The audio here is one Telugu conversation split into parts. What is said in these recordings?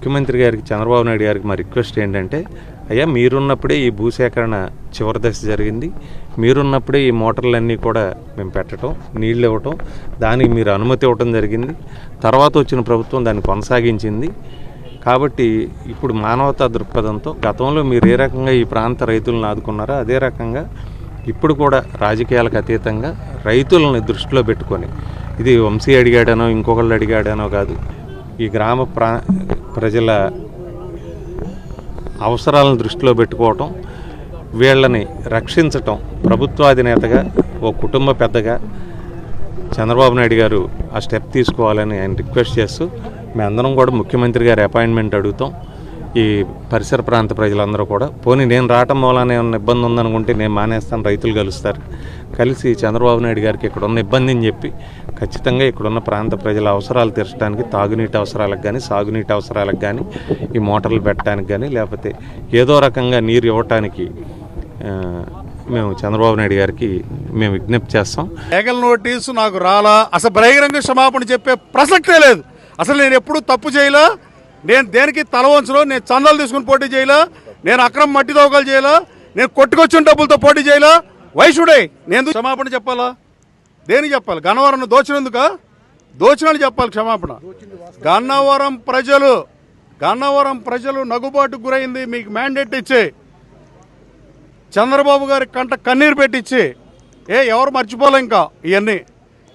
ముఖ్యమంత్రి గారికి చంద్రబాబు నాయుడు గారికి మా రిక్వెస్ట్ ఏంటంటే, అయ్యా మీరున్నప్పుడే ఈ భూసేకరణ చివరి దశ జరిగింది, మీరున్నప్పుడే ఈ మోటార్లన్నీ కూడా మేము పెట్టడం, నీళ్ళు ఇవ్వటం, దానికి మీరు అనుమతి ఇవ్వటం జరిగింది. తర్వాత వచ్చిన ప్రభుత్వం దాన్ని కొనసాగించింది. కాబట్టి ఇప్పుడు మానవతా దృక్పథంతో గతంలో మీరు ఏ రకంగా ఈ ప్రాంత రైతులను ఆదుకున్నారో అదే రకంగా ఇప్పుడు కూడా రాజకీయాలకు అతీతంగా రైతులను దృష్టిలో పెట్టుకొని, ఇది వంశీ అడిగాడనో ఇంకొకళ్ళు అడిగాడనో కాదు, ఈ గ్రామ ప్రజల అవసరాలను దృష్టిలో పెట్టుకోవటం, వీళ్ళని రక్షించటం ప్రభుత్వాధినేతగా ఓ కుటుంబ పెద్దగా చంద్రబాబు నాయుడు గారు ఆ స్టెప్ తీసుకోవాలని ఆయన రిక్వెస్ట్ చేస్తూ, మేమందరం కూడా ముఖ్యమంత్రి గారి అపాయింట్మెంట్ అడుగుతాం. ఈ పరిసర ప్రాంత ప్రజలందరూ కూడా పోనీ నేను రావటం మూలానే ఉన్న ఇబ్బంది ఉందనుకుంటే నేను మానేస్తాను, రైతులు కలుస్తారు, కలిసి చంద్రబాబు నాయుడు గారికి ఇక్కడ ఉన్న ఇబ్బందిని చెప్పి ఖచ్చితంగా ఇక్కడున్న ప్రాంత ప్రజల అవసరాలు తీర్చడానికి, తాగునీటి అవసరాలకు కానీ సాగునీటి అవసరాలకు కానీ ఈ మోటార్లు పెట్టడానికి కానీ లేకపోతే ఏదో రకంగా నీరు ఇవ్వటానికి మేము చంద్రబాబు నాయుడు గారికి మేము విజ్ఞప్తి చేస్తాం. లీగల్ నోటీసు నాకు రాలా, అసలు బహిరంగ క్షమాపణ చెప్పే ప్రసక్తే లేదు. అసలు నేను ఎప్పుడు తప్పు చేయలా, నేను దేనికి తల వంచలో, నేను చందాలు తీసుకుని పోటీ చేయలా, నేను అక్రమ మట్టి దోకలు చేయలా, నేను కొట్టుకొచ్చిన డబ్బులతో పోటీ చేయలా. వైషుడే నేను క్షమాపణ చెప్పాలా? దేనికి చెప్పాలి? గన్నవరం దోచినందుక? దోచినట్టు చెప్పాలి క్షమాపణ. గన్నవరం ప్రజలు నగుబాటుకు గురైంది. మీకు మ్యాండేట్ ఇచ్చి చంద్రబాబు గారి కంట కన్నీరు పెట్టించి ఎవరు మర్చిపోలే ఇంకా ఇవన్నీ.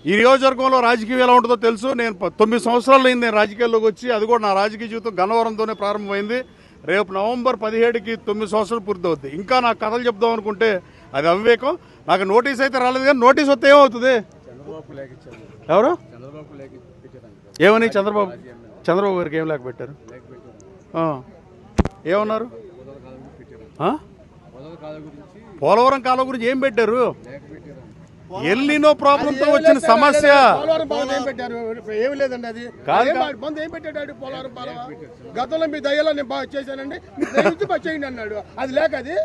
ఈ నియోజకవర్గంలో రాజకీయం ఎలా ఉంటుందో తెలుసు. నేను 9 సంవత్సరాలు అయింది నేను రాజకీయాల్లోకి వచ్చి, అది కూడా నా రాజకీయ జీవితం గన్నవరంతోనే ప్రారంభమైంది. రేపు నవంబర్ 17కి 9 సంవత్సరాలు పూర్తవుద్ది. ఇంకా నాకు కథలు చెప్దాం అనుకుంటే అది అవివేకం. నాకు నోటీస్ అయితే రాలేదు, కానీ నోటీస్ వస్తే ఏమవుతుంది? ఎవరు ఏమని చంద్రబాబు గారికి ఏం లేక పెట్టారు? ఏమన్నారు? పోలవరం కాలువ గురించి ఏం పెట్టారు? ఎల్లినో ప్రాబ్లంతో వచ్చిన సమస్య ఏమి లేదండి. అది బంద్ ఏం పెట్టాడు? పోలవరం గతంలో మీ దయ్యాలో నేను బాగా చేశానండి, చేయండి అన్నాడు. అది లేక అది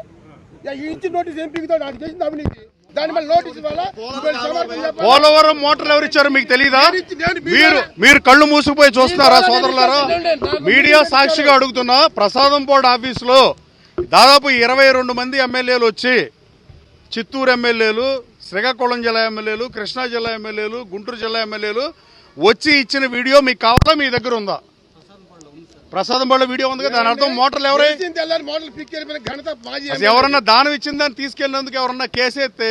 ఇచ్చి నోటీస్ ఏం పీకుతాడు? అది చేసింది అవినీతి. దాని వల్ల నోటీస్ వల్ల పోలవరం మోటార్లు ఎవరు ఇచ్చారు మీకు తెలీదా? మీరు కళ్ళు మూసుకుపోయి చూస్తున్నారా సోదరులారా? మీడియా సాక్షిగా అడుగుతున్నా. ప్రసాదం బోర్డు ఆఫీసులో దాదాపు 22 మంది ఎమ్మెల్యేలు వచ్చి, చిత్తూరు ఎమ్మెల్యేలు, శ్రీకాకుళం జిల్లా ఎమ్మెల్యేలు, కృష్ణా జిల్లా ఎమ్మెల్యేలు, గుంటూరు జిల్లా ఎమ్మెల్యేలు వచ్చి ఇచ్చిన వీడియో మీకు కావాలా? మీ దగ్గర ఉందా? ప్రసాదం బోర్డు వీడియో ఉంది కదా, దాని అర్థం మోటార్లు ఎవరే? ఎవరన్నా దానం ఇచ్చిన దాన్ని తీసుకెళ్ళినందుకు ఎవరన్నా కేసేస్తే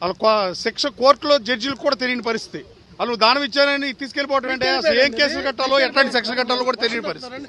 వాళ్ళ శిక్ష కోర్టులో జడ్జిలకు కూడా తెలియని పరిస్థితి. వాళ్ళు దానం ఇచ్చారని తీసుకెళ్ళిపోవటం అంటే అసలు ఏం కేసులు కట్టాలో, ఎట్లాంటి శిక్ష కట్టాలో కూడా తెలియని పరిస్థితి.